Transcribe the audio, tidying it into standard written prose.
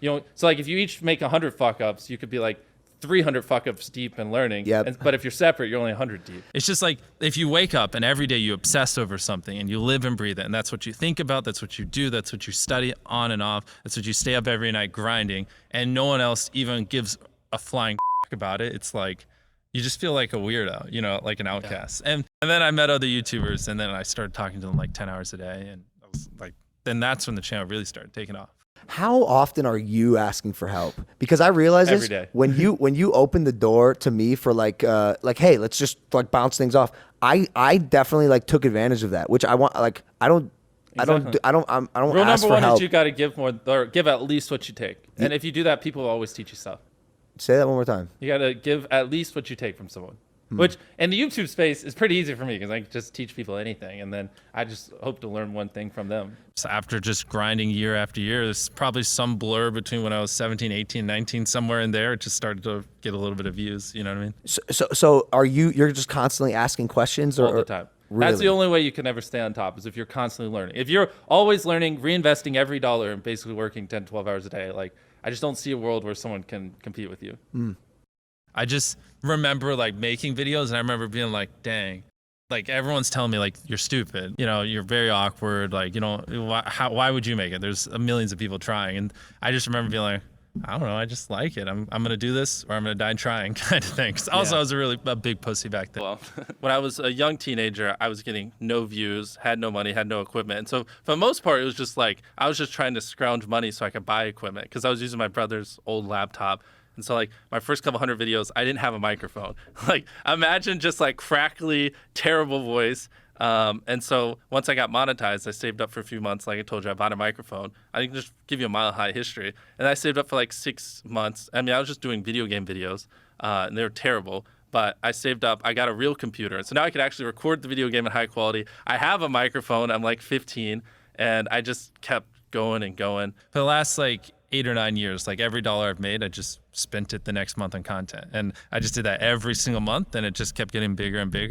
you know, so like if you each make 100 fuck ups, you could be like 300 fuck ups deep in learning. Yep. But if you're separate, you're only 100 deep. It's just like if you wake up and every day you obsess over something and you live and breathe it, and that's what you think about, that's what you do, that's what you study on and off, that's what you stay up every night grinding, and no one else even gives a flying about it. It's like you just feel like a weirdo, you know, like an outcast. And then I met other YouTubers, and then I started talking to them like 10 hours a day, and I was like, then that's when the channel really started taking off. How often are you asking for help? Because I realize Every this, day. when you open the door to me for like hey, let's just like bounce things off. I definitely like took advantage of that, which I want. Like I don't Exactly. I don't Rule ask number for one help. is you got to give more, or give at least what you take. And if you do that, people will always teach you stuff. Say that one more time. You got to give at least what you take from someone. Which, in the YouTube space, is pretty easy for me because I can just teach people anything. And then I just hope to learn one thing from them. So after just grinding year after year, there's probably some blur between when I was 17, 18, 19, somewhere in there. It just started to get a little bit of views. You know what I mean? So are you're just constantly asking questions All the time. Really? That's the only way you can ever stay on top, is if you're constantly learning. If you're always learning, reinvesting every dollar and basically working 10, 12 hours a day, like I just don't see a world where someone can compete with you. I just remember like making videos, and I remember being like, dang, like everyone's telling me like, you're stupid, you know, you're very awkward, like, you know, why would you make it? There's millions of people trying. And I just remember being like, I don't know, I just like it. I'm gonna do this or I'm gonna die trying kind of thing. Also, I was a big pussy back then. Well, when I was a young teenager, I was getting no views, had no money, had no equipment. And so for the most part, it was just like, I was just trying to scrounge money so I could buy equipment because I was using my brother's old laptop. And so like my first couple hundred videos, I didn't have a microphone. Like imagine just like crackly, terrible voice. And so once I got monetized, I saved up for a few months. Like I told you, I bought a microphone. I can just give you a mile high history. And I saved up for like 6 months. I mean, I was just doing video game videos, and they were terrible. But I saved up. I got a real computer. And so now I could actually record the video game at high quality. I have a microphone. I'm like 15. And I just kept going and going. For the last like 8 or 9 years, like every dollar I've made, I just spent it the next month on content. And I just did that every single month, and it just kept getting bigger and bigger.